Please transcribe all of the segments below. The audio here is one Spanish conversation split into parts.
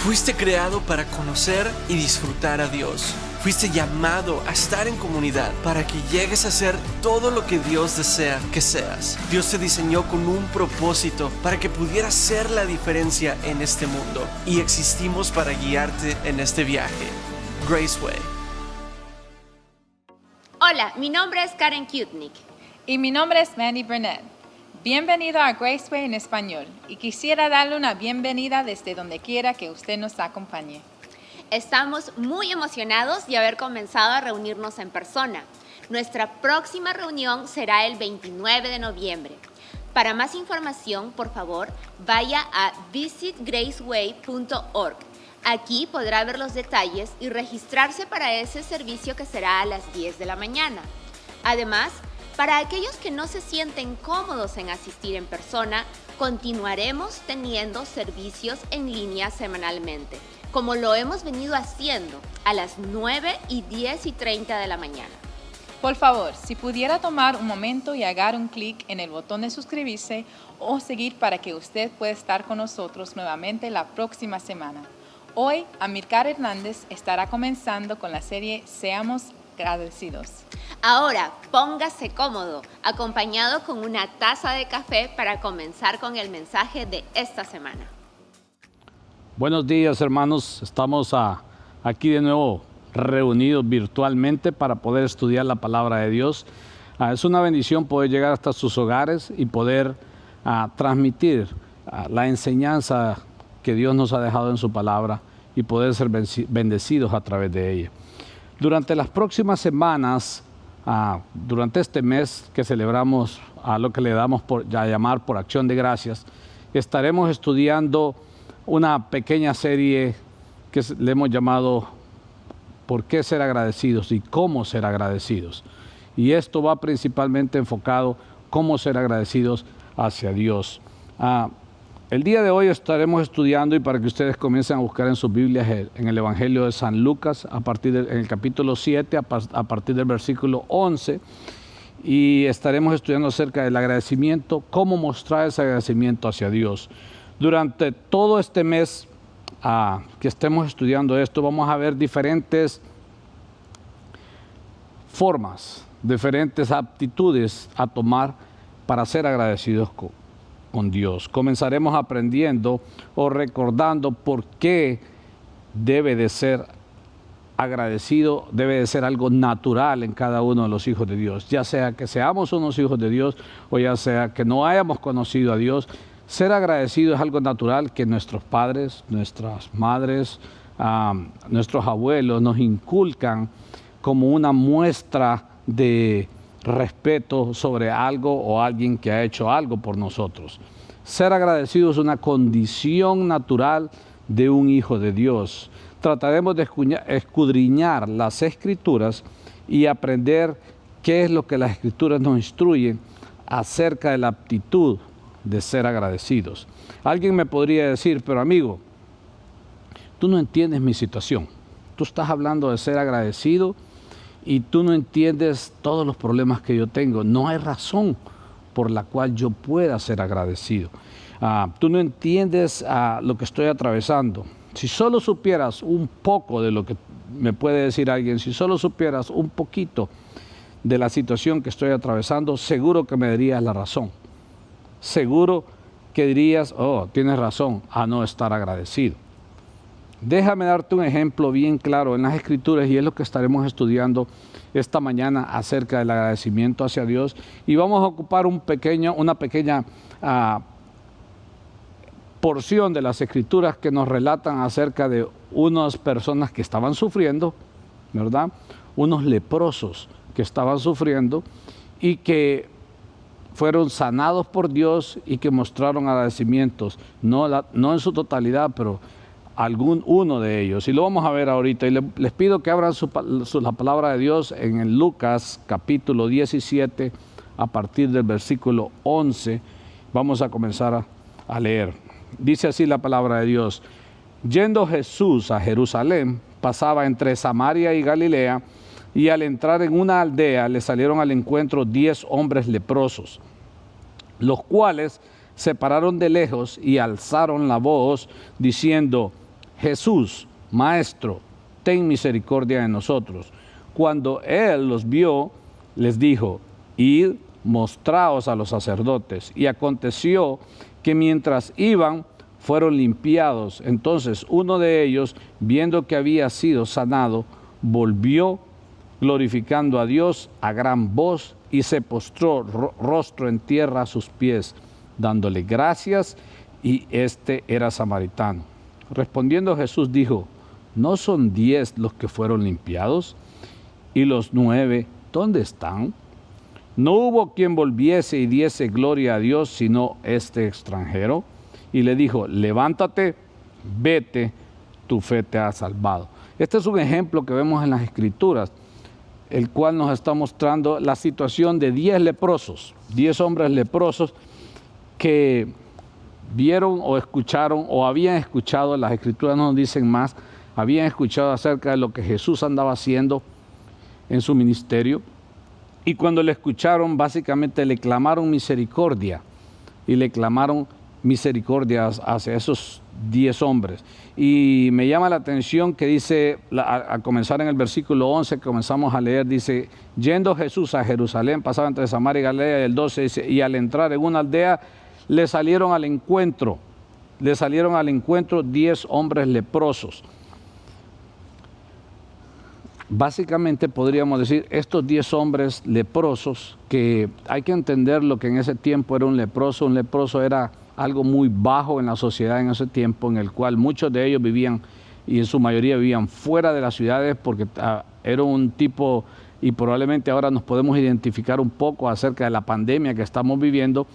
Fuiste creado para conocer y disfrutar a Dios. Fuiste llamado a estar en comunidad para que llegues a ser todo lo que Dios desea que seas. Dios te diseñó con un propósito para que pudieras ser la diferencia en este mundo, y existimos para guiarte en este viaje. Graceway. Hola, mi nombre es Karen Kutnik. Y mi nombre es Mandy Burnett. Bienvenido a Graceway en español, y quisiera darle una bienvenida desde donde quiera que usted nos acompañe. Estamos muy emocionados de haber comenzado a reunirnos en persona. Nuestra próxima reunión será el 29 de noviembre. Para más información, por favor, vaya a visitgraceway.org. Aquí podrá ver los detalles y registrarse para ese servicio que será a las 10 de la mañana. Además, para aquellos que no se sienten cómodos en asistir en persona, continuaremos teniendo servicios en línea semanalmente, como lo hemos venido haciendo a las 9 y 10 y 30 de la mañana. Por favor, si pudiera tomar un momento y hacer un clic en el botón de suscribirse o seguir para que usted pueda estar con nosotros nuevamente la próxima semana. Hoy, Amilcar Hernández estará comenzando con la serie Seamos Agradecidos. Ahora, póngase cómodo, acompañado con una taza de café para comenzar con el mensaje de esta semana. Buenos días, hermanos. Estamos aquí de nuevo reunidos virtualmente para poder estudiar la palabra de Dios. Es una bendición poder llegar hasta sus hogares y poder transmitir la enseñanza que Dios nos ha dejado en su palabra y poder ser bendecidos a través de ella. Durante las próximas semanas, durante este mes que celebramos a lo que le damos por llamar por Acción de Gracias, estaremos estudiando una pequeña serie que le hemos llamado ¿Por qué ser agradecidos y cómo ser agradecidos? Y esto va principalmente enfocado cómo ser agradecidos hacia Dios. El día de hoy estaremos estudiando, y para que ustedes comiencen a buscar en sus Biblias en el Evangelio de San Lucas, en el capítulo 7, a partir del versículo 11, y estaremos estudiando acerca del agradecimiento, cómo mostrar ese agradecimiento hacia Dios. Durante todo este mes que estemos estudiando esto, vamos a ver diferentes formas, diferentes aptitudes a tomar para ser agradecidos con Dios. Comenzaremos aprendiendo o recordando por qué debe de ser agradecido, debe de ser algo natural en cada uno de los hijos de Dios, ya sea que seamos unos hijos de Dios o ya sea que no hayamos conocido a Dios. Ser agradecido es algo natural que nuestros padres, nuestras madres, nuestros abuelos nos inculcan como una muestra de respeto sobre algo o alguien que ha hecho algo por nosotros. Ser agradecido es una condición natural de un hijo de Dios. Trataremos de escudriñar las Escrituras y aprender qué es lo que las Escrituras nos instruyen acerca de la aptitud de ser agradecidos. Alguien me podría decir, pero amigo, tú no entiendes mi situación. Tú estás hablando de ser agradecido y tú no entiendes todos los problemas que yo tengo. No hay razón por la cual yo pueda ser agradecido. Tú no entiendes lo que estoy atravesando. Si solo supieras un poco de lo que me puede decir alguien, si solo supieras un poquito de la situación que estoy atravesando, seguro que me darías la razón. Seguro que dirías, oh, tienes razón, a no estar agradecido. Déjame darte un ejemplo bien claro en las Escrituras, y es lo que estaremos estudiando esta mañana acerca del agradecimiento hacia Dios. Y vamos a ocupar una pequeña porción de las Escrituras que nos relatan acerca de unas personas que estaban sufriendo, ¿verdad? Unos leprosos que estaban sufriendo y que fueron sanados por Dios y que mostraron agradecimientos, no en su totalidad, pero uno de ellos. Y lo vamos a ver ahorita. Y les pido que abran la palabra de Dios en el Lucas capítulo 17, a partir del versículo 11. Vamos a comenzar a leer. Dice así la palabra de Dios. Yendo Jesús a Jerusalén, pasaba entre Samaria y Galilea, y al entrar en una aldea le salieron al encuentro 10 hombres leprosos, los cuales se pararon de lejos y alzaron la voz diciendo: Jesús, Maestro, ten misericordia de nosotros. Cuando él los vio, les dijo, id, mostraos a los sacerdotes. Y aconteció que mientras iban, fueron limpiados. Entonces uno de ellos, viendo que había sido sanado, volvió glorificando a Dios a gran voz y se postró rostro en tierra a sus pies, dándole gracias, y este era samaritano. Respondiendo Jesús dijo, ¿no son 10 los que fueron limpiados? ¿Y los 9 dónde están? No hubo quien volviese y diese gloria a Dios, sino este extranjero. Y le dijo, levántate, vete, tu fe te ha salvado. Este es un ejemplo que vemos en las Escrituras, el cual nos está mostrando la situación de 10 leprosos, 10 hombres leprosos que vieron o escucharon o habían escuchado, las Escrituras no nos dicen más, habían escuchado acerca de lo que Jesús andaba haciendo en su ministerio, y cuando le escucharon básicamente le clamaron misericordia, y le clamaron misericordia hacia esos 10 hombres. Y me llama la atención que dice, a comenzar en el versículo 11, que comenzamos a leer, dice, yendo Jesús a Jerusalén, pasaba entre Samaria y Galilea, y el 12 dice, y al entrar en una aldea, le salieron al encuentro 10 hombres leprosos. Básicamente podríamos decir, estos 10 hombres leprosos, que hay que entender lo que en ese tiempo era un leproso era algo muy bajo en la sociedad en ese tiempo, en el cual muchos de ellos vivían, y en su mayoría vivían fuera de las ciudades, porque era un tipo, y probablemente ahora nos podemos identificar un poco acerca de la pandemia que estamos viviendo,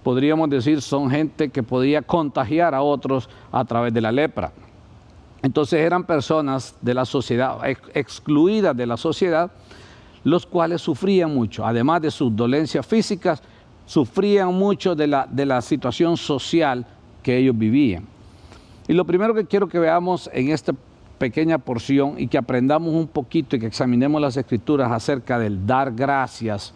podríamos decir, son gente que podía contagiar a otros a través de la lepra. Entonces eran personas de la sociedad, excluidas de la sociedad, los cuales sufrían mucho, además de sus dolencias físicas, sufrían mucho de la situación social que ellos vivían. Y lo primero que quiero que veamos en esta pequeña porción y que aprendamos un poquito y que examinemos las Escrituras acerca del dar gracias,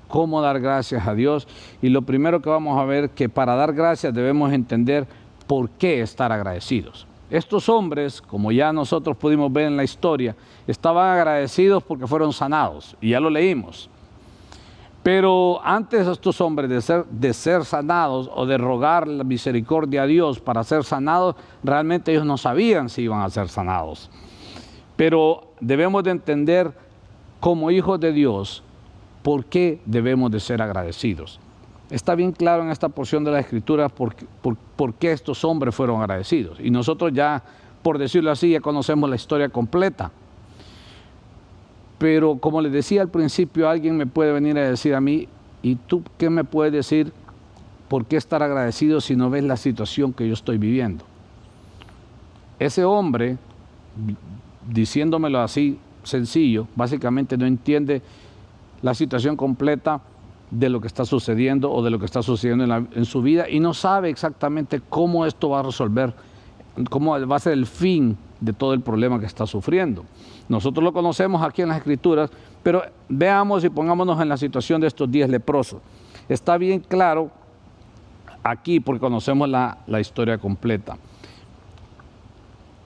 cómo dar gracias a Dios. Y lo primero que vamos a ver, que para dar gracias debemos entender por qué estar agradecidos. Estos hombres, como ya nosotros pudimos ver en la historia, estaban agradecidos porque fueron sanados, y ya lo leímos. Pero antes estos hombres de ser sanados o de rogar la misericordia a Dios para ser sanados, realmente ellos no sabían si iban a ser sanados. Pero debemos de entender como hijos de Dios por qué debemos de ser agradecidos. Está bien claro en esta porción de la Escritura por qué estos hombres fueron agradecidos. Y nosotros ya, por decirlo así, ya conocemos la historia completa. Pero como les decía al principio, alguien me puede venir a decir a mí, ¿y tú qué me puedes decir? ¿Por qué estar agradecido si no ves la situación que yo estoy viviendo? Ese hombre, diciéndomelo así sencillo, básicamente no entiende la situación completa de lo que está sucediendo o de lo que está sucediendo en su vida, y no sabe exactamente cómo esto va a resolver, cómo va a ser el fin de todo el problema que está sufriendo. Nosotros lo conocemos aquí en las Escrituras, pero veamos y pongámonos en la situación de estos 10 leprosos. Está bien claro aquí porque conocemos la historia completa.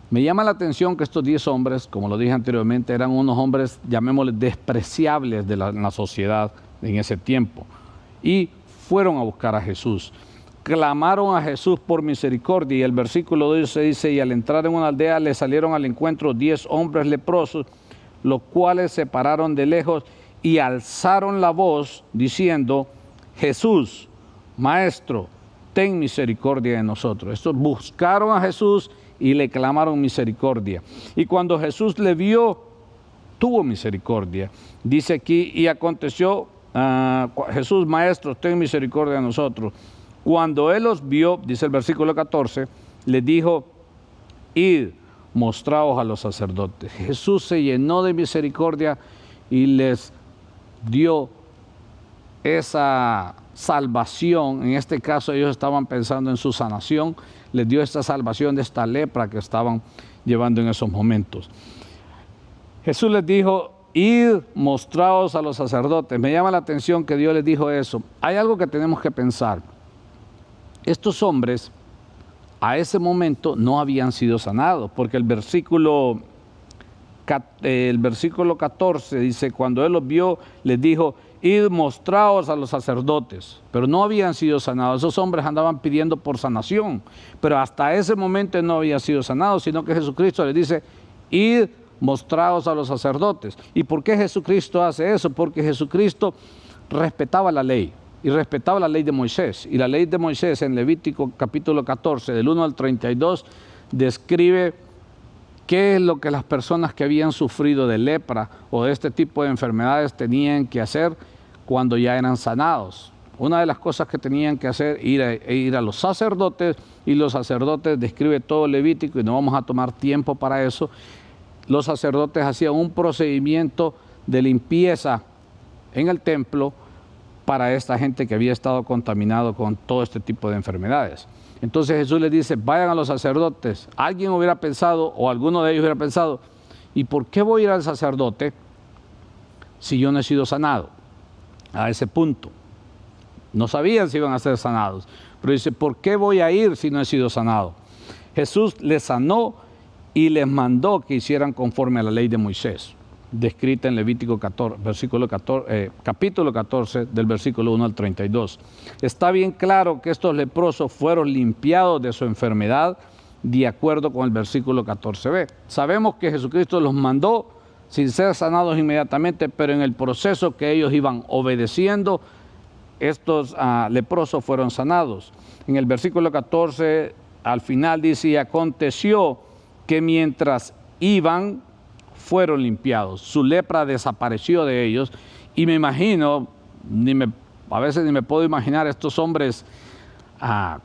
Me llama la atención que estos 10 hombres, como lo dije anteriormente, eran unos hombres, llamémosles, despreciables en la sociedad en ese tiempo, y fueron a buscar a Jesús. Clamaron a Jesús por misericordia, y el versículo 12 dice, y al entrar en una aldea le salieron al encuentro 10 hombres leprosos, los cuales se pararon de lejos y alzaron la voz diciendo, Jesús, Maestro, ten misericordia de nosotros. Estos buscaron a Jesús y le clamaron misericordia. Y cuando Jesús le vio, tuvo misericordia. Dice aquí, y aconteció, Jesús, Maestro, ten misericordia de nosotros. Cuando él los vio, dice el versículo 14, les dijo, id, mostraos a los sacerdotes. Jesús se llenó de misericordia y les dio esa salvación. En este caso ellos estaban pensando en su sanación, les dio esta salvación de esta lepra que estaban llevando en esos momentos. Jesús les dijo, id, mostraos a los sacerdotes. Me llama la atención que Dios les dijo eso. Hay algo que tenemos que pensar. Estos hombres a ese momento no habían sido sanados, porque el versículo 14 dice, cuando él los vio, les dijo, id mostraos a los sacerdotes, pero no habían sido sanados. Esos hombres andaban pidiendo por sanación, pero hasta ese momento no habían sido sanados, sino que Jesucristo les dice, id mostraos a los sacerdotes. ¿Y por qué Jesucristo hace eso? Porque Jesucristo respetaba la ley, y respetaba la ley de Moisés. Y la ley de Moisés en Levítico capítulo 14, del 1 al 32, describe qué es lo que las personas que habían sufrido de lepra o de este tipo de enfermedades tenían que hacer cuando ya eran sanados. Una de las cosas que tenían que hacer era ir a los sacerdotes, y los sacerdotes, describe todo Levítico, y no vamos a tomar tiempo para eso. Los sacerdotes hacían un procedimiento de limpieza en el templo para esta gente que había estado contaminado con todo este tipo de enfermedades. Entonces Jesús les dice, vayan a los sacerdotes. Alguien hubiera pensado, o alguno de ellos hubiera pensado, ¿y por qué voy a ir al sacerdote si yo no he sido sanado? A ese punto. No sabían si iban a ser sanados, pero dice, ¿por qué voy a ir si no he sido sanado? Jesús les sanó y les mandó que hicieran conforme a la ley de Moisés, descrita en Levítico 14, capítulo 14, del versículo 1 al 32. Está bien claro que estos leprosos fueron limpiados de su enfermedad de acuerdo con el versículo 14b. Sabemos que Jesucristo los mandó sin ser sanados inmediatamente, pero en el proceso que ellos iban obedeciendo, estos leprosos fueron sanados. En el versículo 14, al final dice, y aconteció que mientras iban, fueron limpiados. Su lepra desapareció de ellos, y me imagino, a veces ni me puedo imaginar estos hombres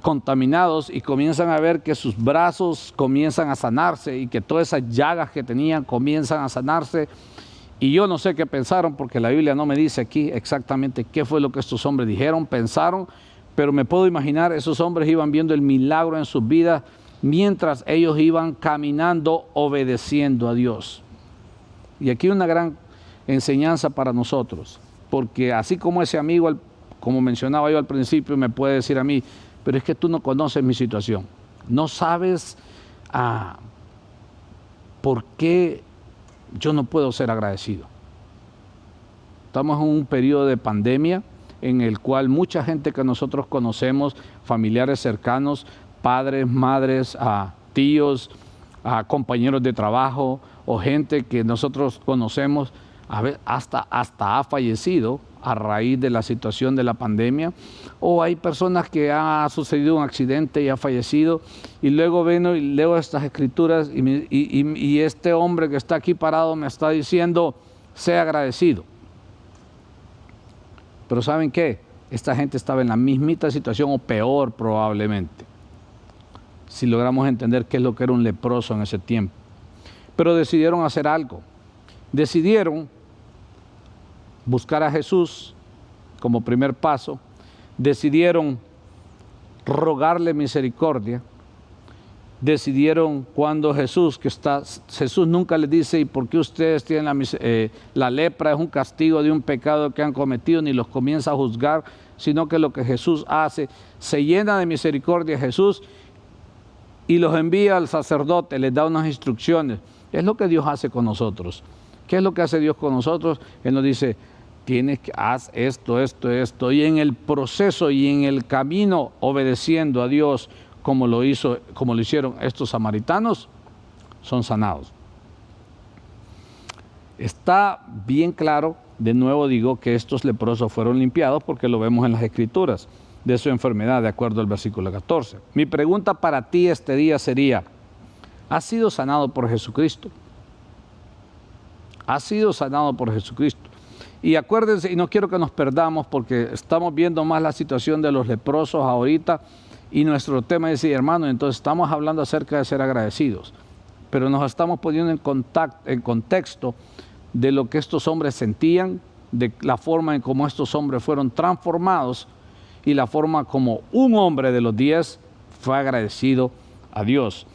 contaminados, y comienzan a ver que sus brazos comienzan a sanarse y que todas esas llagas que tenían comienzan a sanarse. Y yo no sé qué pensaron, porque la Biblia no me dice aquí exactamente qué fue lo que estos hombres dijeron, pensaron, pero me puedo imaginar, esos hombres iban viendo el milagro en sus vidas mientras ellos iban caminando obedeciendo a Dios. Y aquí una gran enseñanza para nosotros, porque así como ese amigo, como mencionaba yo al principio, me puede decir a mí, pero es que tú no conoces mi situación, no sabes por qué yo no puedo ser agradecido. Estamos en un periodo de pandemia en el cual mucha gente que nosotros conocemos, familiares cercanos, padres, madres, tíos, compañeros de trabajo o gente que nosotros conocemos, hasta ha fallecido a raíz de la situación de la pandemia, o hay personas que ha sucedido un accidente y ha fallecido, y luego vengo y leo estas escrituras y este hombre que está aquí parado me está diciendo, sea agradecido. Pero ¿saben qué? Esta gente estaba en la mismita situación o peor probablemente, si logramos entender qué es lo que era un leproso en ese tiempo. Pero decidieron hacer algo. Decidieron buscar a Jesús como primer paso. Decidieron rogarle misericordia. Decidieron cuando Jesús nunca les dice, ¿y por qué ustedes tienen la lepra? Es un castigo de un pecado que han cometido, ni los comienza a juzgar, sino que lo que Jesús hace, se llena de misericordia Jesús y los envía al sacerdote, les da unas instrucciones. Es lo que Dios hace con nosotros. ¿Qué es lo que hace Dios con nosotros? Él nos dice, haz esto, y en el proceso y en el camino obedeciendo a Dios, como lo hicieron estos samaritanos, son sanados. Está bien claro, de nuevo digo, que estos leprosos fueron limpiados porque lo vemos en las Escrituras, de su enfermedad, de acuerdo al versículo 14. Mi pregunta para ti este día sería, ¿has sido sanado por Jesucristo? ¿Has sido sanado por Jesucristo? Y acuérdense, y no quiero que nos perdamos porque estamos viendo más la situación de los leprosos ahorita, y nuestro tema es, hermano, entonces estamos hablando acerca de ser agradecidos, pero nos estamos poniendo en contexto de lo que estos hombres sentían, de la forma en cómo estos hombres fueron transformados y la forma como un hombre de los 10 fue agradecido a Dios.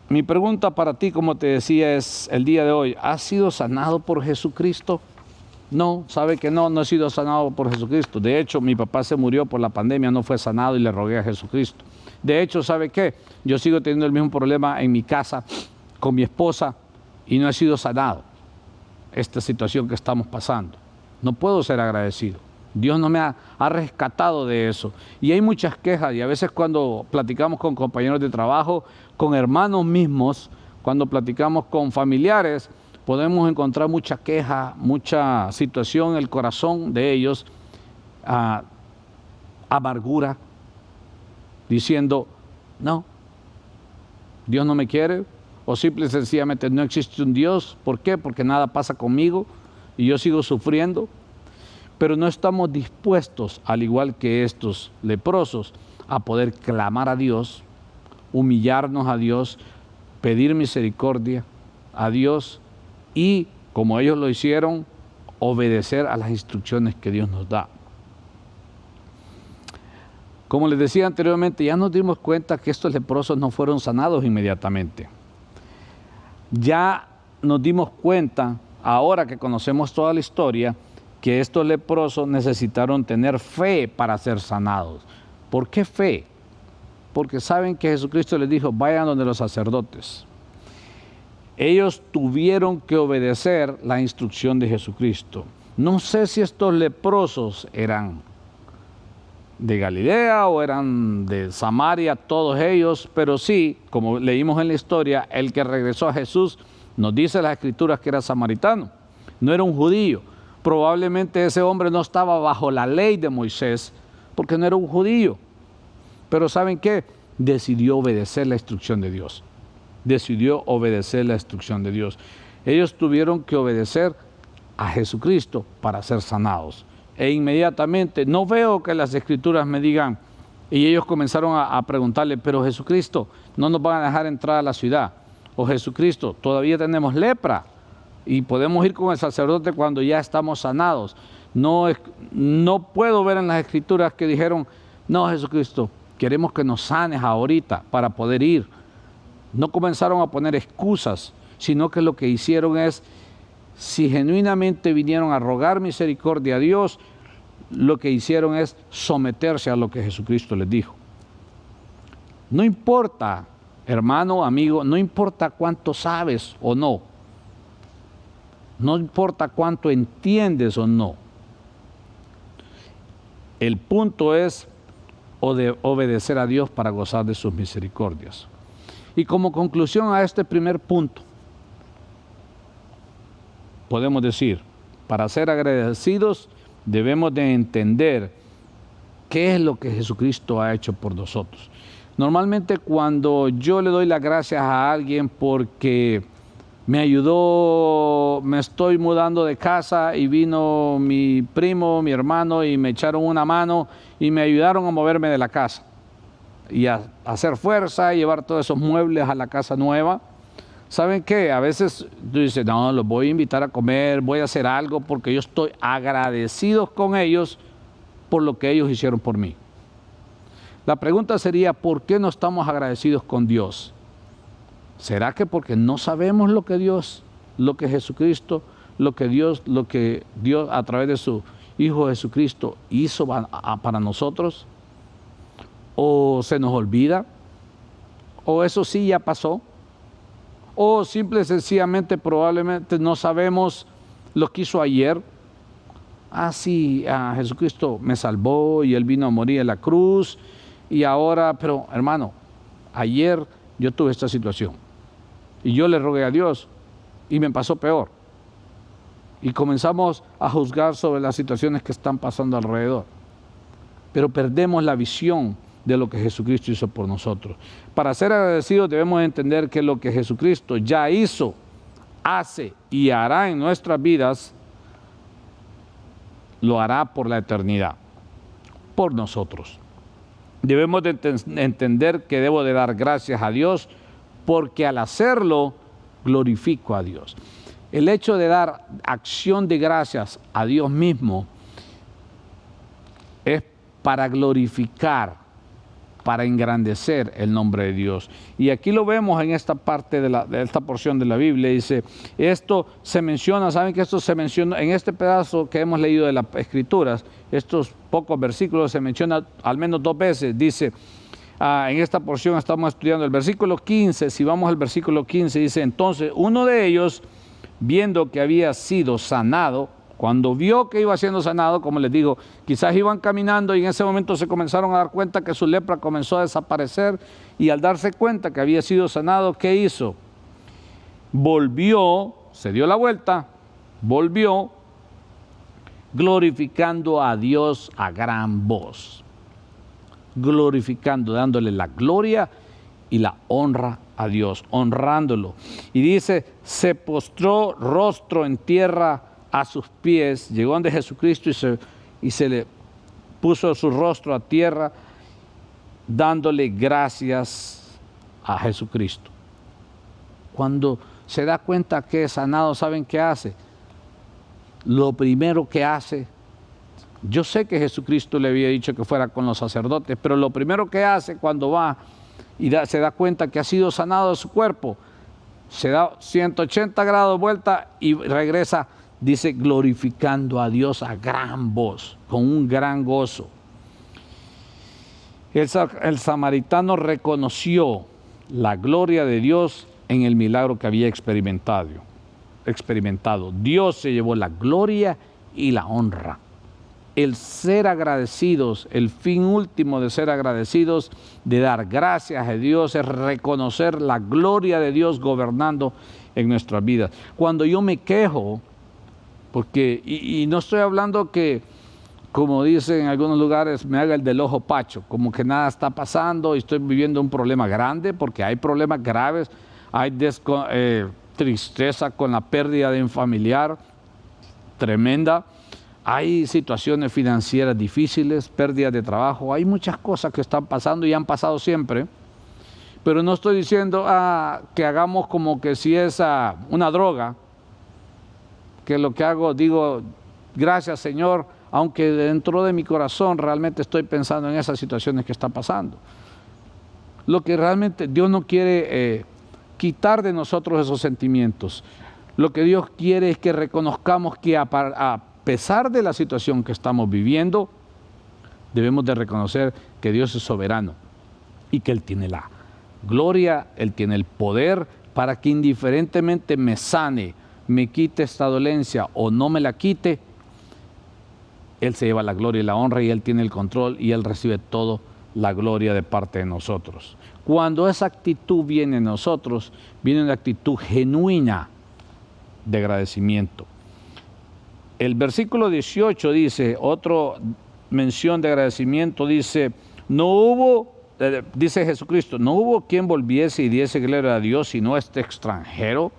Mi pregunta para ti, como te decía, es el día de hoy, ¿has sido sanado por Jesucristo? No, sabe que no he sido sanado por Jesucristo. De hecho, mi papá se murió por la pandemia, no fue sanado y le rogué a Jesucristo. De hecho, ¿sabe qué? Yo sigo teniendo el mismo problema en mi casa con mi esposa y no he sido sanado. Esta situación que estamos pasando. No puedo ser agradecido. Dios no me ha rescatado de eso. Y hay muchas quejas y a veces cuando platicamos con compañeros de trabajo, con hermanos mismos, cuando platicamos con familiares, podemos encontrar mucha queja, mucha situación en el corazón de ellos, amargura, diciendo, no, Dios no me quiere, o simple y sencillamente no existe un Dios. ¿Por qué? Porque nada pasa conmigo y yo sigo sufriendo. Pero no estamos dispuestos, al igual que estos leprosos, a poder clamar a Dios, humillarnos a Dios, pedir misericordia a Dios y, como ellos lo hicieron, obedecer a las instrucciones que Dios nos da. Como les decía anteriormente, ya nos dimos cuenta que estos leprosos no fueron sanados inmediatamente. Ya nos dimos cuenta, ahora que conocemos toda la historia, que estos leprosos necesitaron tener fe para ser sanados. ¿Por qué fe? Porque saben que Jesucristo les dijo, vayan donde los sacerdotes. Ellos tuvieron que obedecer la instrucción de Jesucristo. No sé si estos leprosos eran de Galilea o eran de Samaria, todos ellos, pero sí, como leímos en la historia, el que regresó a Jesús, nos dice las Escrituras que era samaritano, no era un judío. Probablemente ese hombre no estaba bajo la ley de Moisés, porque no era un judío. Pero ¿saben qué? Decidió obedecer la instrucción de Dios. Decidió obedecer la instrucción de Dios. Ellos tuvieron que obedecer a Jesucristo para ser sanados. E inmediatamente, no veo que las Escrituras me digan, y ellos comenzaron a preguntarle, pero Jesucristo, no nos van a dejar entrar a la ciudad. O Jesucristo, todavía tenemos lepra y podemos ir con el sacerdote cuando ya estamos sanados. No puedo ver en las Escrituras que dijeron, no Jesucristo, queremos que nos sanes ahorita para poder ir. No comenzaron a poner excusas, sino que lo que hicieron es, si genuinamente vinieron a rogar misericordia a Dios, lo que hicieron es someterse a lo que Jesucristo les dijo. No importa, hermano, amigo, no importa cuánto sabes o no. No importa cuánto entiendes o no. El punto es obedecer a Dios para gozar de sus misericordias. Y como conclusión a este primer punto, podemos decir, para ser agradecidos debemos de entender qué es lo que Jesucristo ha hecho por nosotros. Normalmente cuando yo le doy las gracias a alguien porque me ayudó, me estoy mudando de casa y vino mi primo, mi hermano y me echaron una mano y me ayudaron a moverme de la casa y a hacer fuerza y llevar todos esos muebles a la casa nueva. ¿Saben qué? A veces tú dices, no, los voy a invitar a comer, voy a hacer algo porque yo estoy agradecido con ellos por lo que ellos hicieron por mí. La pregunta sería, ¿por qué no estamos agradecidos con Dios? ¿Será que porque no sabemos lo que Jesucristo, lo que Dios a través de su Hijo Jesucristo hizo para nosotros? ¿O se nos olvida? ¿O eso sí ya pasó? ¿O simple y sencillamente probablemente no sabemos lo que hizo ayer? Sí, Jesucristo me salvó y Él vino a morir en la cruz y ahora, pero hermano, ayer yo tuve esta situación y yo le rogué a Dios y me pasó peor. Y comenzamos a juzgar sobre las situaciones que están pasando alrededor. Pero perdemos la visión de lo que Jesucristo hizo por nosotros. Para ser agradecidos debemos entender que lo que Jesucristo ya hizo, hace y hará en nuestras vidas, lo hará por la eternidad, por nosotros. Debemos de entender que debo de dar gracias a Dios porque al hacerlo glorifico a Dios. El hecho de dar acción de gracias a Dios mismo es para glorificar para engrandecer el nombre de Dios. Y aquí lo vemos en esta parte de esta porción de la Biblia. Dice, esto se menciona, ¿saben que esto se menciona en este pedazo que hemos leído de las Escrituras? Estos pocos versículos se menciona al menos 2 veces. Dice, en esta porción estamos estudiando el versículo 15, si vamos al versículo 15, dice, entonces uno de ellos, viendo que había sido sanado, cuando vio que iba siendo sanado, como les digo, quizás iban caminando y en ese momento se comenzaron a dar cuenta que su lepra comenzó a desaparecer, y al darse cuenta que había sido sanado, ¿qué hizo? Volvió, se dio la vuelta, volvió, glorificando a Dios a gran voz. Glorificando, dándole la gloria y la honra a Dios, honrándolo. Y dice, se postró rostro en tierra a sus pies, llegó ante Jesucristo y se le puso su rostro a tierra, dándole gracias a Jesucristo. Cuando se da cuenta que es sanado, ¿saben qué hace? Lo primero que hace, yo sé que Jesucristo le había dicho que fuera con los sacerdotes, pero lo primero que hace cuando va y se da cuenta que ha sido sanado de su cuerpo, se da 180 grados vuelta y regresa, dice, glorificando a Dios a gran voz, con un gran gozo. El samaritano reconoció la gloria de Dios en el milagro que había experimentado. Dios se llevó la gloria y la honra. El ser agradecidos, el fin último de ser agradecidos, de dar gracias a Dios, es reconocer la gloria de Dios gobernando en nuestras vidas. Cuando yo me quejo, porque, y no estoy hablando que, como dicen en algunos lugares, me haga el del ojo pacho, como que nada está pasando y estoy viviendo un problema grande, porque hay problemas graves, hay tristeza con la pérdida de un familiar tremenda, hay situaciones financieras difíciles, pérdidas de trabajo, hay muchas cosas que están pasando y han pasado siempre, pero no estoy diciendo que hagamos como que si es una droga, que lo que hago, digo, gracias Señor, aunque dentro de mi corazón realmente estoy pensando en esas situaciones que están pasando. Lo que realmente Dios no quiere quitar de nosotros esos sentimientos. Lo que Dios quiere es que reconozcamos que a pesar de la situación que estamos viviendo, debemos de reconocer que Dios es soberano y que Él tiene la gloria, Él tiene el poder para que indiferentemente me sane, me quite esta dolencia o no me la quite, Él se lleva la gloria y la honra y Él tiene el control y Él recibe toda la gloria de parte de nosotros. Cuando esa actitud viene en nosotros, viene una actitud genuina de agradecimiento. El versículo 18 dice, otra mención de agradecimiento, dice, dice Jesucristo, no hubo quien volviese y diese gloria a Dios sino este extranjero.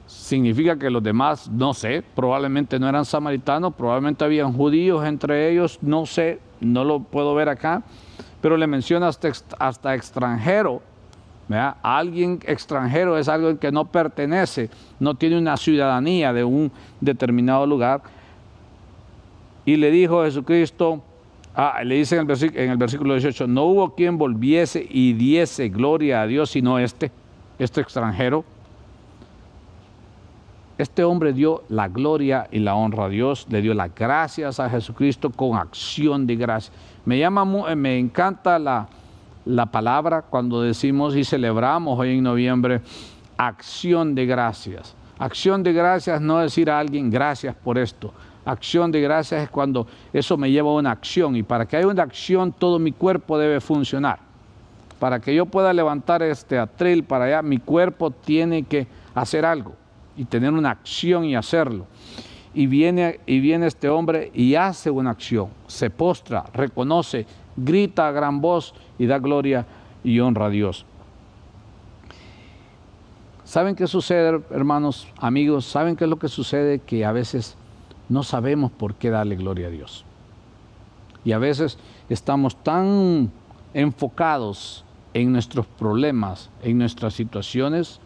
Significa que los demás, no sé, probablemente no eran samaritanos, probablemente habían judíos entre ellos, no sé, no lo puedo ver acá, pero le menciona hasta extranjero. ¿Verdad? Alguien extranjero es alguien que no pertenece, no tiene una ciudadanía de un determinado lugar. Y le dijo Jesucristo, le dice en el versículo 18, no hubo quien volviese y diese gloria a Dios sino este extranjero. Este hombre dio la gloria y la honra a Dios, le dio las gracias a Jesucristo con acción de gracias. Me encanta la palabra cuando decimos y celebramos hoy en noviembre acción de gracias. Acción de gracias no es decir a alguien gracias por esto. Acción de gracias es cuando eso me lleva a una acción, y para que haya una acción todo mi cuerpo debe funcionar. Para que yo pueda levantar este atril para allá, mi cuerpo tiene que hacer algo y tener una acción y hacerlo. Y viene este hombre y hace una acción, se postra, reconoce, grita a gran voz y da gloria y honra a Dios. ¿Saben qué sucede, hermanos, amigos? ¿Saben qué es lo que sucede? Que a veces no sabemos por qué darle gloria a Dios. Y a veces estamos tan enfocados en nuestros problemas, en nuestras situaciones,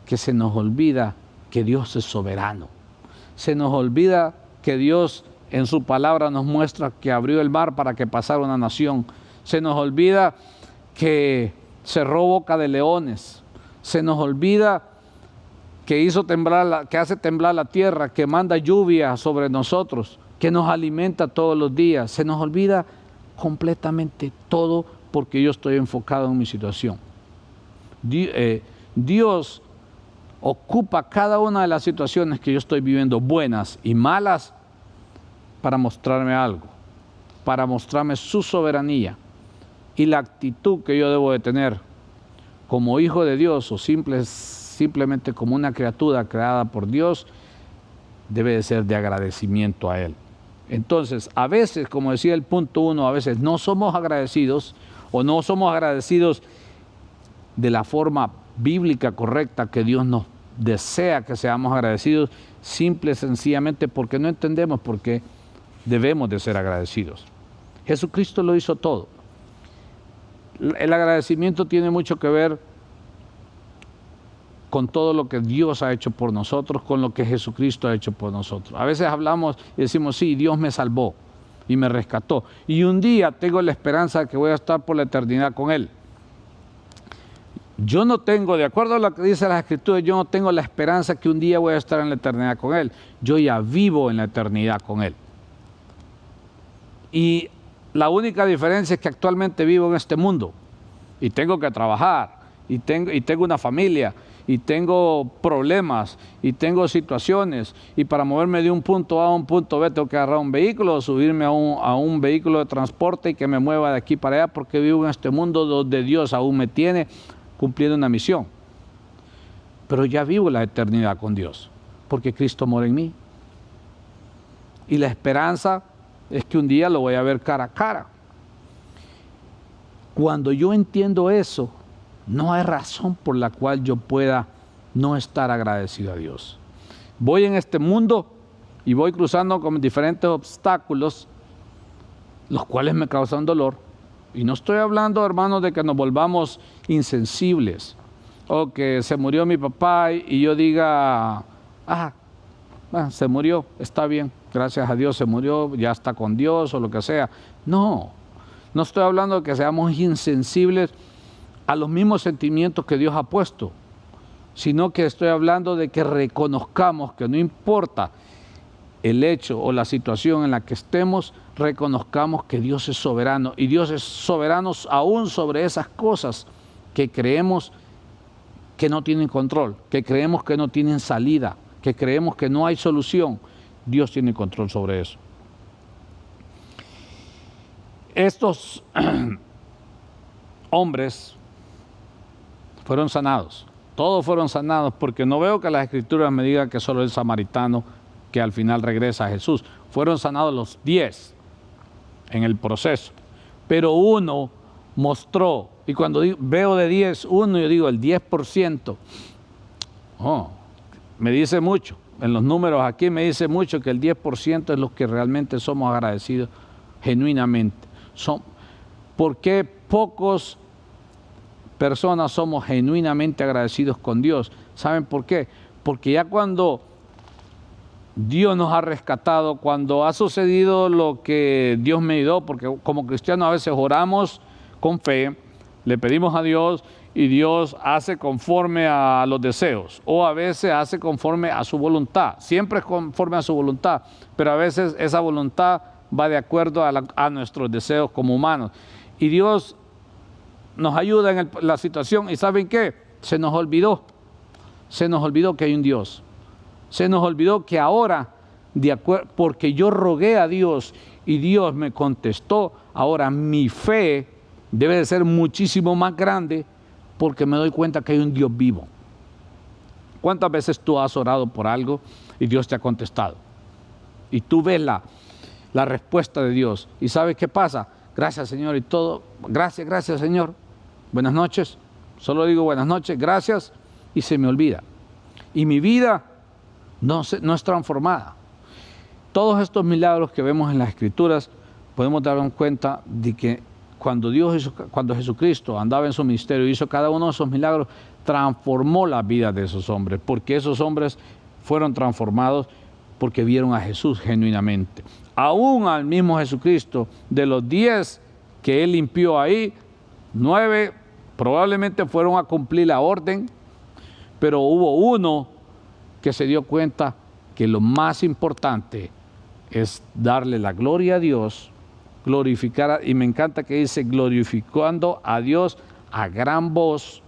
que se nos olvida que Dios es soberano. Se nos olvida que Dios en su palabra nos muestra que abrió el mar para que pasara una nación. se nos olvida que cerró boca de leones, se nos olvida que que hace temblar la tierra, que manda lluvia sobre nosotros, que nos alimenta todos los días. Se nos olvida completamente todo porque yo estoy enfocado en mi situación. Dios ocupa cada una de las situaciones que yo estoy viviendo, buenas y malas, para mostrarme algo, para mostrarme su soberanía y la actitud que yo debo de tener como hijo de Dios o simplemente como una criatura creada por Dios, debe de ser de agradecimiento a Él. Entonces, a veces, como decía el punto 1, a veces no somos agradecidos o no somos agradecidos de la forma bíblica correcta que Dios nos desea que seamos agradecidos, simple y sencillamente porque no entendemos por qué debemos de ser agradecidos. Jesucristo lo hizo todo. El agradecimiento tiene mucho que ver con todo lo que Dios ha hecho por nosotros, con lo que Jesucristo ha hecho por nosotros. A veces hablamos y decimos, sí, Dios me salvó y me rescató. Y un día tengo la esperanza de que voy a estar por la eternidad con Él. Yo no tengo, de acuerdo a lo que dice las Escrituras, yo no tengo la esperanza que un día voy a estar en la eternidad con Él. Yo ya vivo en la eternidad con Él. Y la única diferencia es que actualmente vivo en este mundo y tengo que trabajar y tengo una familia y tengo problemas y tengo situaciones, y para moverme de un punto A a un punto B tengo que agarrar un vehículo o subirme a un vehículo de transporte y que me mueva de aquí para allá, porque vivo en este mundo donde Dios aún me tiene cumpliendo una misión. Pero ya vivo la eternidad con Dios porque Cristo mora en mí, y la esperanza es que un día lo voy a ver cara a cara. Cuando yo entiendo eso, no hay razón por la cual yo pueda no estar agradecido a Dios. Voy en este mundo y voy cruzando con diferentes obstáculos, los cuales me causan dolor. Y no estoy hablando, hermanos, de que nos volvamos insensibles, o que se murió mi papá y yo diga, se murió, está bien, gracias a Dios se murió, ya está con Dios o lo que sea. No estoy hablando de que seamos insensibles a los mismos sentimientos que Dios ha puesto, sino que estoy hablando de que reconozcamos que no importa el hecho o la situación en la que estemos, reconozcamos que Dios es soberano, y Dios es soberano aún sobre esas cosas que creemos que no tienen control, que creemos que no tienen salida, que creemos que no hay solución. Dios tiene control sobre eso. Estos hombres fueron sanados, todos fueron sanados, porque no veo que las Escrituras me digan que solo el samaritano que al final regresa a Jesús. Fueron sanados los 10 en el proceso, pero uno mostró, y cuando veo de 10, uno, yo digo el 10%, me dice mucho, en los números aquí me dice mucho que el 10% es los que realmente somos agradecidos genuinamente. ¿Por qué pocos personas somos genuinamente agradecidos con Dios? ¿Saben por qué? Porque ya cuando Dios nos ha rescatado, cuando ha sucedido lo que Dios me dio, porque como cristianos a veces oramos con fe, le pedimos a Dios y Dios hace conforme a los deseos, o a veces hace conforme a su voluntad, siempre es conforme a su voluntad, pero a veces esa voluntad va de acuerdo a nuestros deseos como humanos. Y Dios nos ayuda en la situación, y ¿saben qué? Se nos olvidó que hay un Dios. Se nos olvidó que ahora, porque yo rogué a Dios y Dios me contestó, ahora mi fe debe de ser muchísimo más grande, porque me doy cuenta que hay un Dios vivo. ¿Cuántas veces tú has orado por algo y Dios te ha contestado? Y tú ves la respuesta de Dios. ¿Y sabes qué pasa? Gracias, Señor, y todo. Gracias, Señor. Buenas noches. Solo digo buenas noches, gracias, y se me olvida. Y mi vida no es transformada. Todos estos milagros que vemos en las Escrituras, podemos darnos cuenta de que cuando Jesucristo andaba en su ministerio, hizo cada uno de esos milagros, transformó la vida de esos hombres, porque esos hombres fueron transformados porque vieron a Jesús genuinamente. Aún al mismo Jesucristo, de los 10 que él limpió ahí, 9 probablemente fueron a cumplir la orden, pero hubo uno que se dio cuenta que lo más importante es darle la gloria a Dios, glorificar, y me encanta que dice glorificando a Dios a gran voz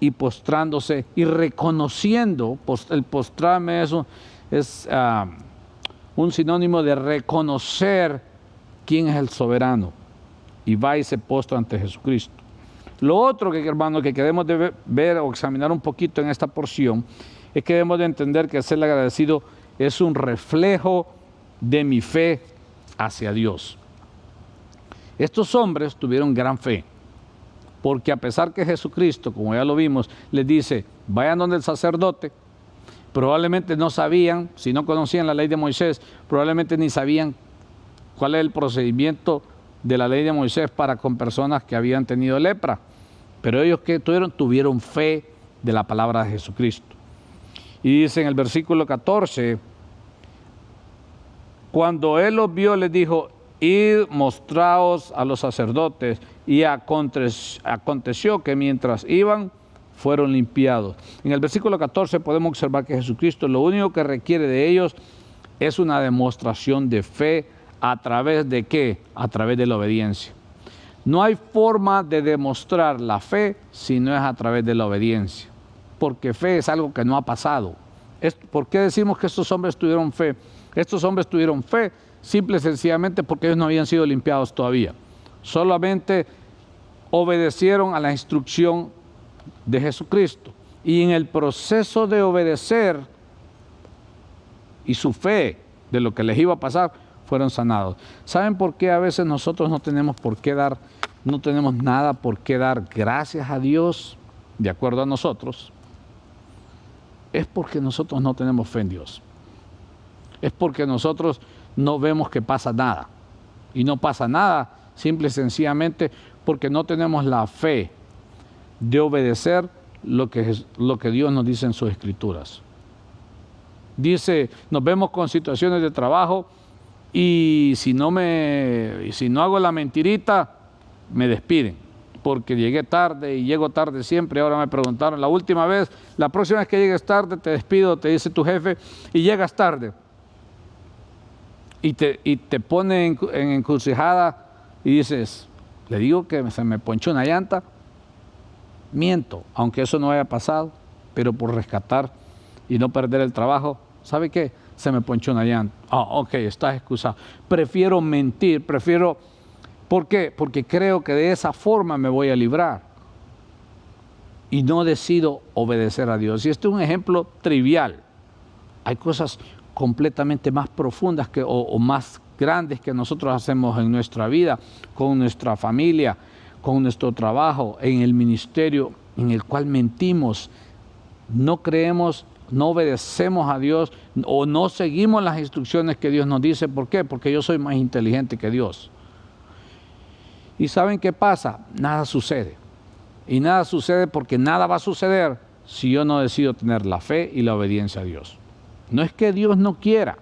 y postrándose y reconociendo. El postrarme es un sinónimo de reconocer quién es el soberano, y va y se postra ante Jesucristo. Lo otro que, hermano, que queremos de ver o examinar un poquito en esta porción es que debemos de entender que ser agradecido es un reflejo de mi fe hacia Dios. Estos hombres tuvieron gran fe, porque a pesar que Jesucristo, como ya lo vimos, les dice, vayan donde el sacerdote, probablemente no sabían, si no conocían la ley de Moisés, probablemente ni sabían cuál es el procedimiento de la ley de Moisés para con personas que habían tenido lepra. Pero ellos que tuvieron fe de la palabra de Jesucristo. Y dice en el versículo 14, cuando él los vio, les dijo, id, mostraos a los sacerdotes. Y aconteció que mientras iban, fueron limpiados. En el versículo 14 podemos observar que Jesucristo lo único que requiere de ellos es una demostración de fe. ¿A través de qué? A través de la obediencia. No hay forma de demostrar la fe si no es a través de la obediencia, porque fe es algo que no ha pasado. ¿Por qué decimos que estos hombres tuvieron fe? Estos hombres tuvieron fe simple y sencillamente porque ellos no habían sido limpiados todavía. Solamente obedecieron a la instrucción de Jesucristo. Y en el proceso de obedecer y su fe de lo que les iba a pasar, fueron sanados. ¿Saben por qué a veces nosotros no tenemos nada por qué dar gracias a Dios de acuerdo a nosotros? Es porque nosotros no tenemos fe en Dios. Es porque nosotros no vemos que pasa nada. Y no pasa nada simple y sencillamente porque no tenemos la fe de obedecer lo que Dios nos dice en sus Escrituras. Dice, nos vemos con situaciones de trabajo y si no hago la mentirita, me despiden, porque llegué tarde y llego tarde siempre. Ahora me preguntaron, la próxima vez que llegues tarde te despido, te dice tu jefe, y llegas tarde. Y te pone en encrucijada y dices, le digo que se me ponchó una llanta, miento, aunque eso no haya pasado, pero por rescatar y no perder el trabajo, ¿sabe qué? Se me ponchó una llanta. Ok, estás excusado. Prefiero mentir, ¿por qué? Porque creo que de esa forma me voy a librar. Y no decido obedecer a Dios. Y este es un ejemplo trivial. Hay cosas completamente más profundas o más grandes que nosotros hacemos en nuestra vida, con nuestra familia, con nuestro trabajo, en el ministerio, en el cual mentimos, no creemos, no obedecemos a Dios o no seguimos las instrucciones que Dios nos dice. ¿Por qué? Porque yo soy más inteligente que Dios. ¿Y saben qué pasa? Nada sucede. Y nada sucede porque nada va a suceder si yo no decido tener la fe y la obediencia a Dios. No es que Dios no quiera,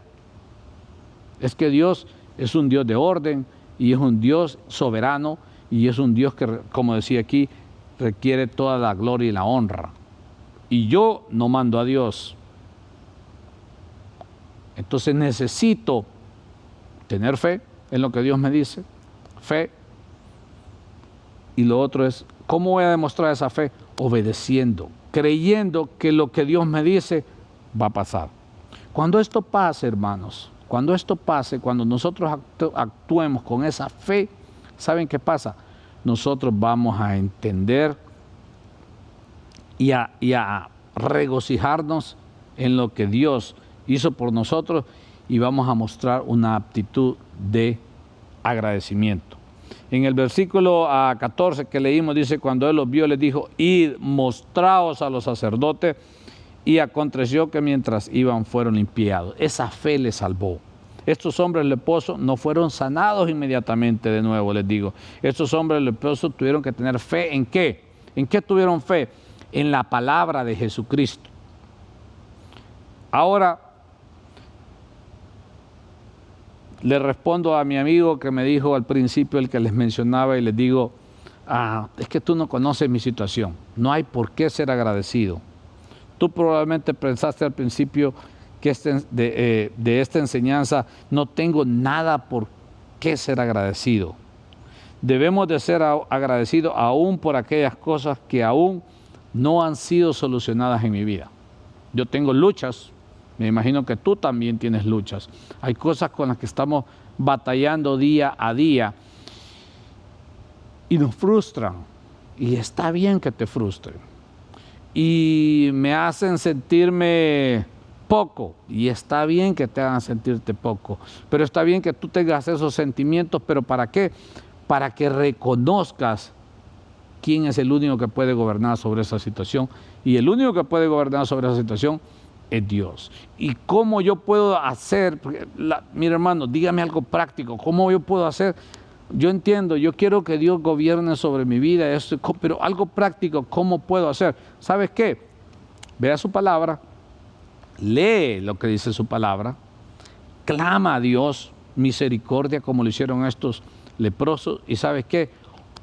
es que Dios es un Dios de orden y es un Dios soberano y es un Dios que, como decía aquí, requiere toda la gloria y la honra. Y yo no mando a Dios. Entonces necesito tener fe en lo que Dios me dice, fe. Y lo otro es, ¿cómo voy a demostrar esa fe? Obedeciendo, creyendo que lo que Dios me dice va a pasar. Cuando esto pase, hermanos, cuando nosotros actuemos con esa fe, ¿saben qué pasa? Nosotros vamos a entender y a regocijarnos en lo que Dios hizo por nosotros y vamos a mostrar una actitud de agradecimiento. En el versículo 14 que leímos dice, cuando él los vio les dijo, id, mostraos a los sacerdotes, y aconteció que mientras iban fueron limpiados. Esa fe les salvó. Estos hombres leprosos no fueron sanados inmediatamente, de nuevo les digo. Estos hombres leprosos tuvieron que tener fe. ¿En qué? ¿En qué tuvieron fe? En la palabra de Jesucristo. Ahora, le respondo a mi amigo que me dijo al principio, el que les mencionaba, y les digo, es que tú no conoces mi situación, no hay por qué ser agradecido. Tú probablemente pensaste al principio que de esta enseñanza no tengo nada por qué ser agradecido. Debemos de ser agradecidos aún por aquellas cosas que aún no han sido solucionadas en mi vida. Yo tengo luchas, me imagino que tú también tienes luchas. Hay cosas con las que estamos batallando día a día y nos frustran. Y está bien que te frustren. Y me hacen sentirme poco, y está bien que te hagan sentirte poco, pero está bien que tú tengas esos sentimientos, pero ¿para qué? Para que reconozcas quién es el único que puede gobernar sobre esa situación, y el único que puede gobernar sobre esa situación es Dios. ¿Y cómo yo puedo hacer? Mira, hermano, dígame algo práctico, ¿cómo yo puedo hacer? Yo entiendo, yo quiero que Dios gobierne sobre mi vida, pero algo práctico, ¿cómo puedo hacer? ¿Sabes qué? Vea su palabra, lee lo que dice su palabra, clama a Dios misericordia como lo hicieron estos leprosos, y ¿sabes qué?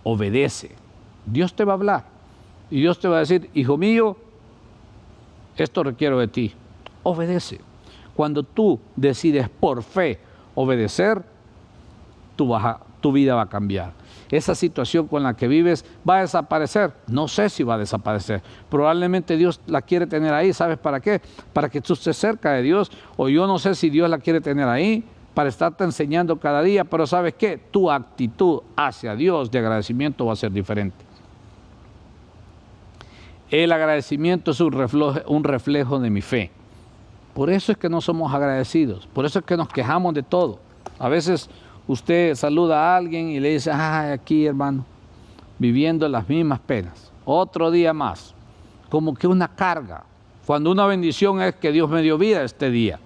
Obedece. Dios te va a hablar y Dios te va a decir, hijo mío, esto requiero de ti. Obedece. Cuando tú decides por fe obedecer, tu vida va a cambiar. Esa situación con la que vives va a desaparecer. No sé si va a desaparecer. Probablemente Dios la quiere tener ahí. ¿Sabes para qué? Para que tú estés cerca de Dios. O yo no sé si Dios la quiere tener ahí para estarte enseñando cada día. Pero ¿sabes qué? Tu actitud hacia Dios de agradecimiento va a ser diferente. El agradecimiento es un reflejo de mi fe. Por eso es que no somos agradecidos. Por eso es que nos quejamos de todo. A veces usted saluda a alguien y le dice, ay, aquí hermano, viviendo las mismas penas. Otro día más. Como que una carga. Cuando una bendición es que Dios me dio vida este día.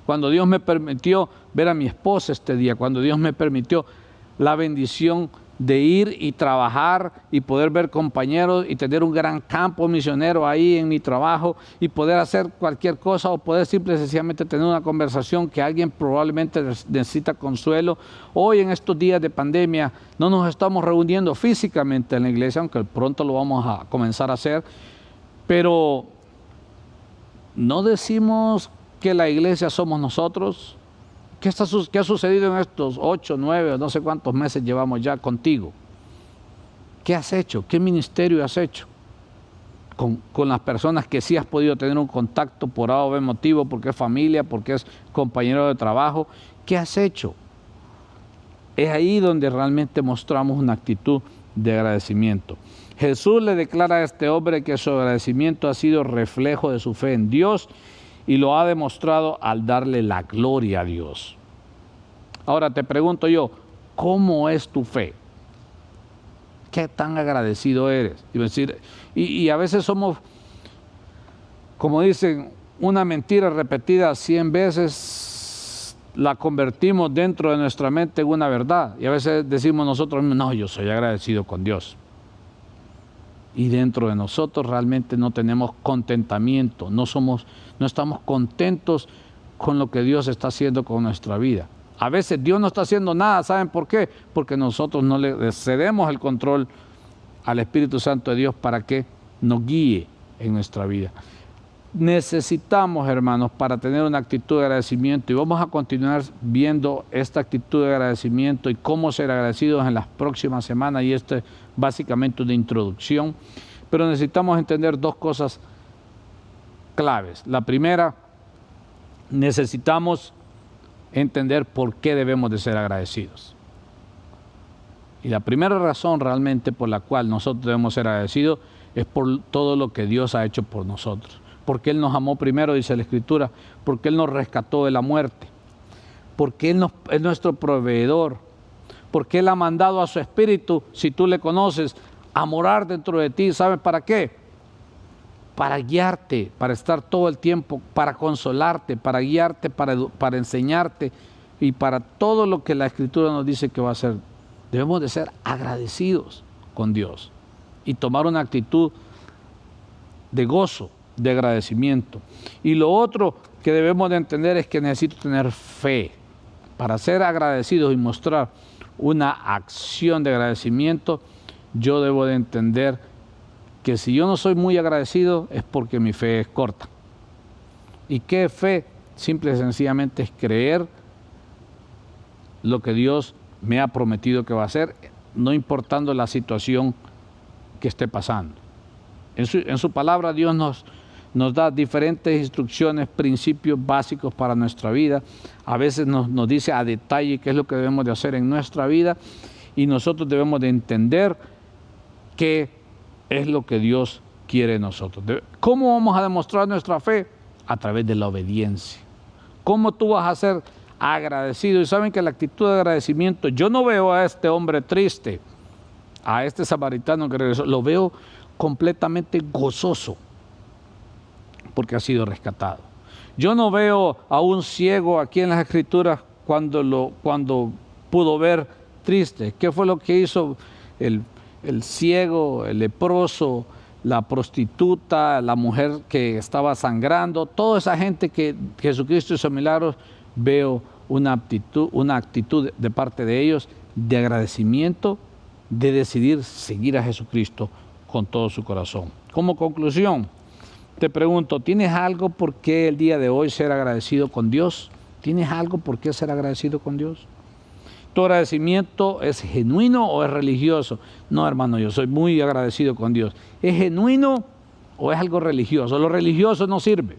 Cuando Dios me permitió ver a mi esposa este día. Cuando Dios me permitió la bendición de ir y trabajar y poder ver compañeros y tener un gran campo misionero ahí en mi trabajo y poder hacer cualquier cosa o poder simple y sencillamente tener una conversación que alguien probablemente necesita consuelo. Hoy en estos días de pandemia no nos estamos reuniendo físicamente en la iglesia, aunque pronto lo vamos a comenzar a hacer, pero no decimos que la iglesia somos nosotros. ¿Qué ha sucedido en estos 8, 9, no sé cuántos meses llevamos ya contigo? ¿Qué has hecho? ¿Qué ministerio has hecho? Con las personas que sí has podido tener un contacto por A o B motivo, porque es familia, porque es compañero de trabajo. ¿Qué has hecho? Es ahí donde realmente mostramos una actitud de agradecimiento. Jesús le declara a este hombre que su agradecimiento ha sido reflejo de su fe en Dios y lo ha demostrado al darle la gloria a Dios. Ahora te pregunto yo, ¿cómo es tu fe? ¿Qué tan agradecido eres? Y a veces somos, como dicen, una mentira repetida 100 veces, la convertimos dentro de nuestra mente en una verdad. Y a veces decimos nosotros mismos, no, yo soy agradecido con Dios. Y dentro de nosotros realmente no tenemos contentamiento, no estamos contentos con lo que Dios está haciendo con nuestra vida. A veces Dios no está haciendo nada, ¿saben por qué? Porque nosotros no le cedemos el control al Espíritu Santo de Dios para que nos guíe en nuestra vida. Necesitamos, hermanos, para tener una actitud de agradecimiento, y vamos a continuar viendo esta actitud de agradecimiento y cómo ser agradecidos en las próximas semanas, y esto es básicamente una introducción, pero necesitamos entender dos cosas claves. La primera, necesitamos entender por qué debemos de ser agradecidos. Y la primera razón realmente por la cual nosotros debemos ser agradecidos es por todo lo que Dios ha hecho por nosotros. Porque Él nos amó primero, dice la Escritura, porque Él nos rescató de la muerte, porque Él es nuestro proveedor, porque Él ha mandado a su Espíritu, si tú le conoces, a morar dentro de ti. ¿Sabes para qué? Para guiarte, para estar todo el tiempo, para consolarte, para guiarte, para enseñarte y para todo lo que la Escritura nos dice que va a hacer. Debemos de ser agradecidos con Dios y tomar una actitud de gozo, de agradecimiento. Y lo otro que debemos de entender es que necesito tener fe. para ser agradecidos y mostrar una acción de agradecimiento, yo debo de entender que si yo no soy muy agradecido es porque mi fe es corta. ¿Y qué fe? Simple y sencillamente es creer lo que Dios me ha prometido que va a hacer, no importando la situación que esté pasando. En su palabra Dios nos da diferentes instrucciones, principios básicos para nuestra vida. A veces nos dice a detalle qué es lo que debemos de hacer en nuestra vida y nosotros debemos de entender qué es lo que Dios quiere de nosotros. ¿Cómo vamos a demostrar nuestra fe? A través de la obediencia. ¿Cómo tú vas a ser agradecido? Y saben que la actitud de agradecimiento, yo no veo a este hombre triste, a este samaritano que regresó, lo veo completamente gozoso porque ha sido rescatado. Yo no veo a un ciego aquí en las Escrituras cuando pudo ver triste. ¿Qué fue lo que hizo el ciego, el leproso, la prostituta, la mujer que estaba sangrando? Toda esa gente que Jesucristo hizo milagros, veo una actitud de parte de ellos de agradecimiento, de decidir seguir a Jesucristo con todo su corazón. Como conclusión, te pregunto, ¿tienes algo por qué el día de hoy ser agradecido con Dios? ¿Tienes algo por qué ser agradecido con Dios? ¿Tu agradecimiento es genuino o es religioso? No, hermano, yo soy muy agradecido con Dios. ¿Es genuino o es algo religioso? Lo religioso no sirve.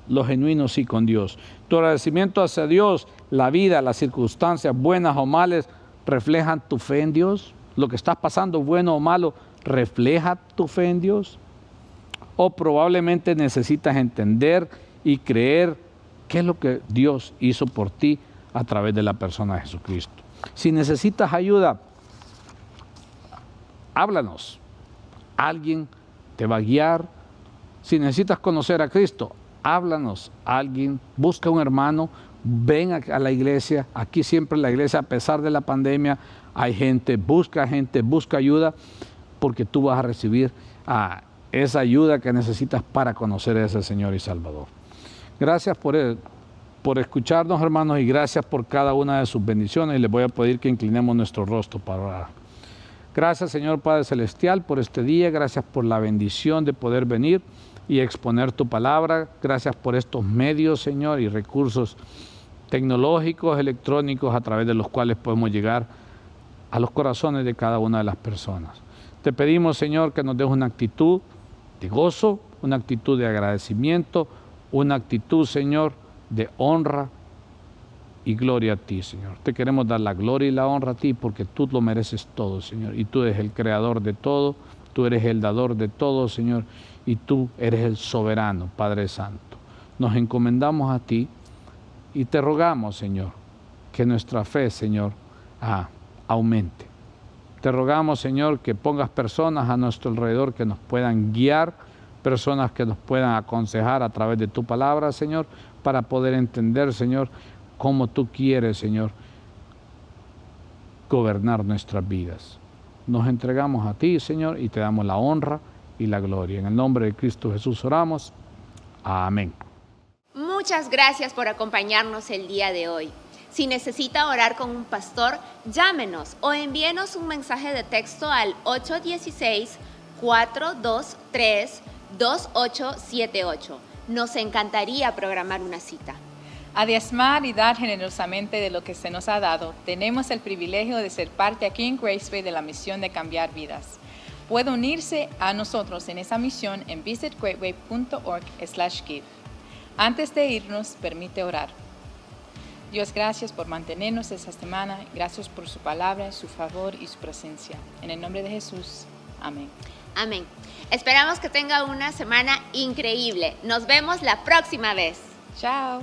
Lo genuino sí con Dios. Tu agradecimiento hacia Dios, la vida, las circunstancias, buenas o malas, ¿reflejan tu fe en Dios? Lo que estás pasando, bueno o malo, ¿refleja tu fe en Dios? O probablemente necesitas entender y creer qué es lo que Dios hizo por ti a través de la persona de Jesucristo. Si necesitas ayuda, háblanos. Alguien te va a guiar. Si necesitas conocer a Cristo, háblanos. Alguien, busca un hermano, ven a la iglesia. Aquí siempre en la iglesia, a pesar de la pandemia, hay gente, busca ayuda, porque tú vas a recibir esa ayuda que necesitas para conocer a ese Señor y Salvador. Gracias por escucharnos, hermanos, y gracias por cada una de sus bendiciones. Y les voy a pedir que inclinemos nuestro rostro para orar. Gracias, Señor Padre Celestial, por este día. Gracias por la bendición de poder venir y exponer tu palabra. Gracias por estos medios, Señor, y recursos tecnológicos, electrónicos, a través de los cuales podemos llegar a los corazones de cada una de las personas. Te pedimos, Señor, que nos des una actitud de gozo, una actitud de agradecimiento, una actitud, Señor, de honra y gloria a ti, Señor. Te queremos dar la gloria y la honra a ti porque tú lo mereces todo, Señor. Y tú eres el creador de todo, tú eres el dador de todo, Señor. Y tú eres el soberano, Padre Santo. Nos encomendamos a ti y te rogamos, Señor, que nuestra fe, Señor, aumente. Te rogamos, Señor, que pongas personas a nuestro alrededor que nos puedan guiar, personas que nos puedan aconsejar a través de tu palabra, Señor, para poder entender, Señor, cómo tú quieres, Señor, gobernar nuestras vidas. Nos entregamos a ti, Señor, y te damos la honra y la gloria. En el nombre de Cristo Jesús oramos. Amén. Muchas gracias por acompañarnos el día de hoy. Si necesita orar con un pastor, llámenos o envíenos un mensaje de texto al 816-423-2878. Nos encantaría programar una cita. A diezmar y dar generosamente de lo que se nos ha dado, tenemos el privilegio de ser parte aquí en Graceway de la misión de cambiar vidas. Puede unirse a nosotros en esa misión en visitgraceway.org/give. Antes de irnos, permite orar. Dios, gracias por mantenernos esta semana. Gracias por su palabra, su favor y su presencia. En el nombre de Jesús. Amén. Amén. Esperamos que tenga una semana increíble. Nos vemos la próxima vez. Chao.